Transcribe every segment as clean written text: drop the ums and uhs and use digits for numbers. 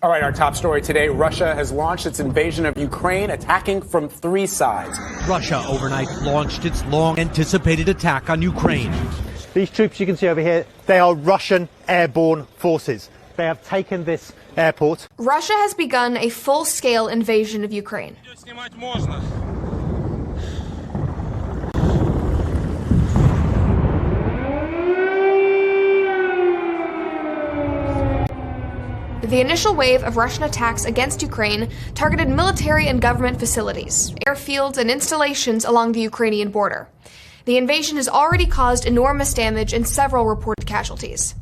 All right, our top story today. Russia has launched its invasion of Ukraine, attacking from three sides. Russia overnight launched its long-anticipated attack on Ukraine. These troops you can see over here, they are Russian airborne forces. They have taken this airport. Russia has begun a full-scale invasion of Ukraine. The initial wave of Russian attacks against Ukraine targeted military and government facilities, airfields, and installations along the Ukrainian border. The invasion has already caused enormous damage and several reported casualties.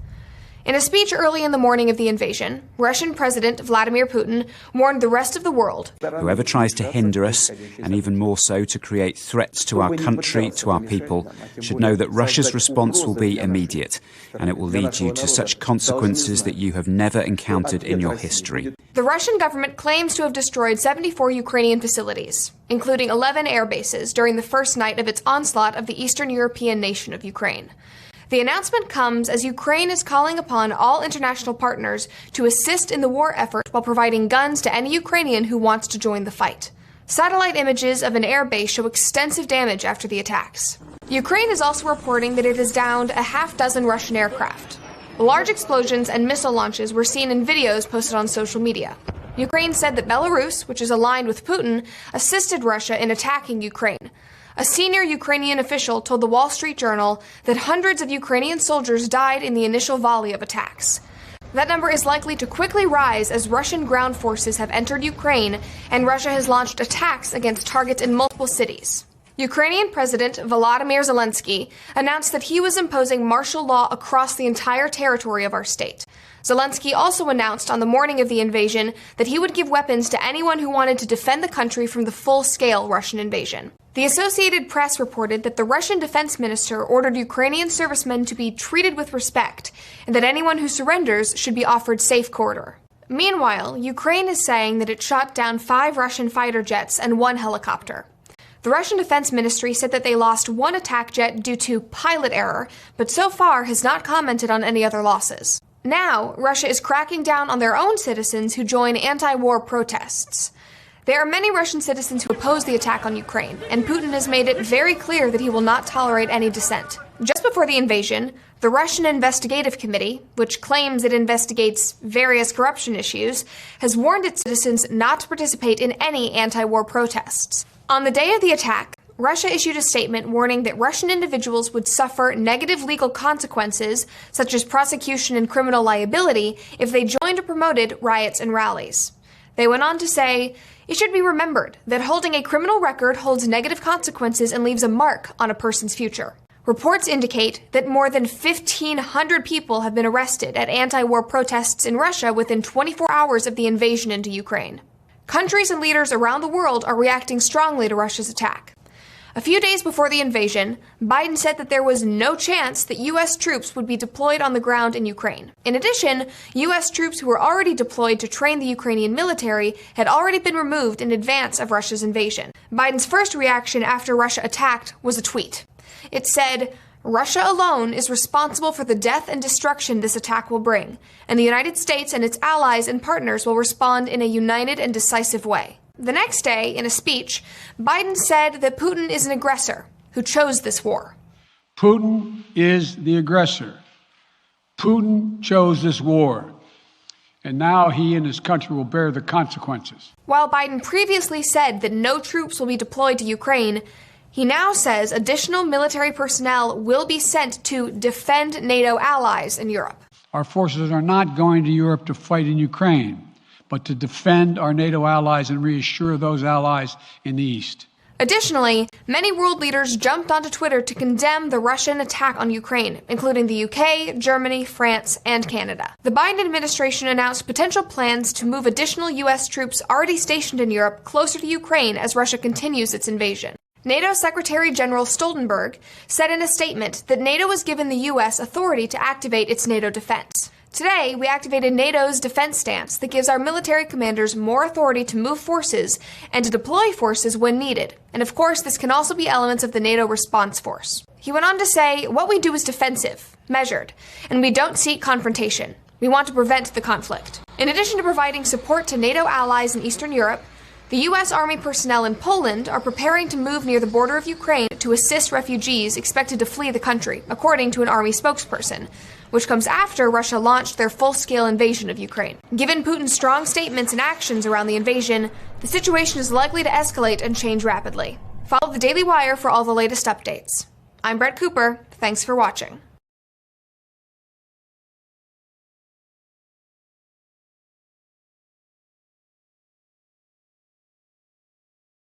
In a speech early in the morning of the invasion, Russian President Vladimir Putin warned the rest of the world. Whoever tries to hinder us, and even more so to create threats to our country, to our people, should know that Russia's response will be immediate, and it will lead you to such consequences that you have never encountered in your history. The Russian government claims to have destroyed 74 Ukrainian facilities, including 11 air bases, during the first night of its onslaught of the Eastern European nation of Ukraine. The announcement comes as Ukraine is calling upon all international partners to assist in the war effort while providing guns to any Ukrainian who wants to join the fight. Satellite images of an air base show extensive damage after the attacks. Ukraine is also reporting that it has downed a half-dozen Russian aircraft. Large explosions and missile launches were seen in videos posted on social media. Ukraine said that Belarus, which is aligned with Putin, assisted Russia in attacking Ukraine. A senior Ukrainian official told the Wall Street Journal that hundreds of Ukrainian soldiers died in the initial volley of attacks. That number is likely to quickly rise as Russian ground forces have entered Ukraine and Russia has launched attacks against targets in multiple cities. Ukrainian President Volodymyr Zelensky announced that he was imposing martial law across the entire territory of our state. Zelensky also announced on the morning of the invasion that he would give weapons to anyone who wanted to defend the country from the full-scale Russian invasion. The Associated Press reported that the Russian defense minister ordered Ukrainian servicemen to be treated with respect and that anyone who surrenders should be offered safe corridor. Meanwhile, Ukraine is saying that it shot down 5 Russian fighter jets and 1 helicopter. The Russian Defense Ministry said that they lost 1 attack jet due to pilot error, but so far has not commented on any other losses. Now, Russia is cracking down on their own citizens who join anti-war protests. There are many Russian citizens who oppose the attack on Ukraine, and Putin has made it very clear that he will not tolerate any dissent. Just before the invasion, the Russian Investigative Committee, which claims it investigates various corruption issues, has warned its citizens not to participate in any anti-war protests. On the day of the attack, Russia issued a statement warning that Russian individuals would suffer negative legal consequences, such as prosecution and criminal liability, if they joined or promoted riots and rallies. They went on to say, "It should be remembered that holding a criminal record holds negative consequences and leaves a mark on a person's future." Reports indicate that more than 1,500 people have been arrested at anti-war protests in Russia within 24 hours of the invasion into Ukraine. Countries and leaders around the world are reacting strongly to Russia's attack. A few days before the invasion, Biden said that there was no chance that U.S. troops would be deployed on the ground in Ukraine. In addition, U.S. troops who were already deployed to train the Ukrainian military had already been removed in advance of Russia's invasion. Biden's first reaction after Russia attacked was a tweet. It said, "Russia alone is responsible for the death and destruction this attack will bring, and the United States and its allies and partners will respond in a united and decisive way." The next day, in a speech, Biden said that Putin is an aggressor who chose this war. Putin is the aggressor. Putin chose this war. And now he and his country will bear the consequences. While Biden previously said that no troops will be deployed to Ukraine, he now says additional military personnel will be sent to defend NATO allies in Europe. Our forces are not going to Europe to fight in Ukraine, but to defend our NATO allies and reassure those allies in the East. Additionally, many world leaders jumped onto Twitter to condemn the Russian attack on Ukraine, including the UK, Germany, France, and Canada. The Biden administration announced potential plans to move additional U.S. troops already stationed in Europe closer to Ukraine as Russia continues its invasion. NATO Secretary General Stoltenberg said in a statement that NATO was given the U.S. authority to activate its NATO defense. Today, we activated NATO's defense stance that gives our military commanders more authority to move forces and to deploy forces when needed. And of course, this can also be elements of the NATO response force. He went on to say, "What we do is defensive, measured, and we don't seek confrontation. We want to prevent the conflict." In addition to providing support to NATO allies in Eastern Europe, the U.S. Army personnel in Poland are preparing to move near the border of Ukraine to assist refugees expected to flee the country, according to an Army spokesperson, which comes after Russia launched their full-scale invasion of Ukraine. Given Putin's strong statements and actions around the invasion, the situation is likely to escalate and change rapidly. Follow the Daily Wire for all the latest updates. I'm Brett Cooper. Thanks for watching.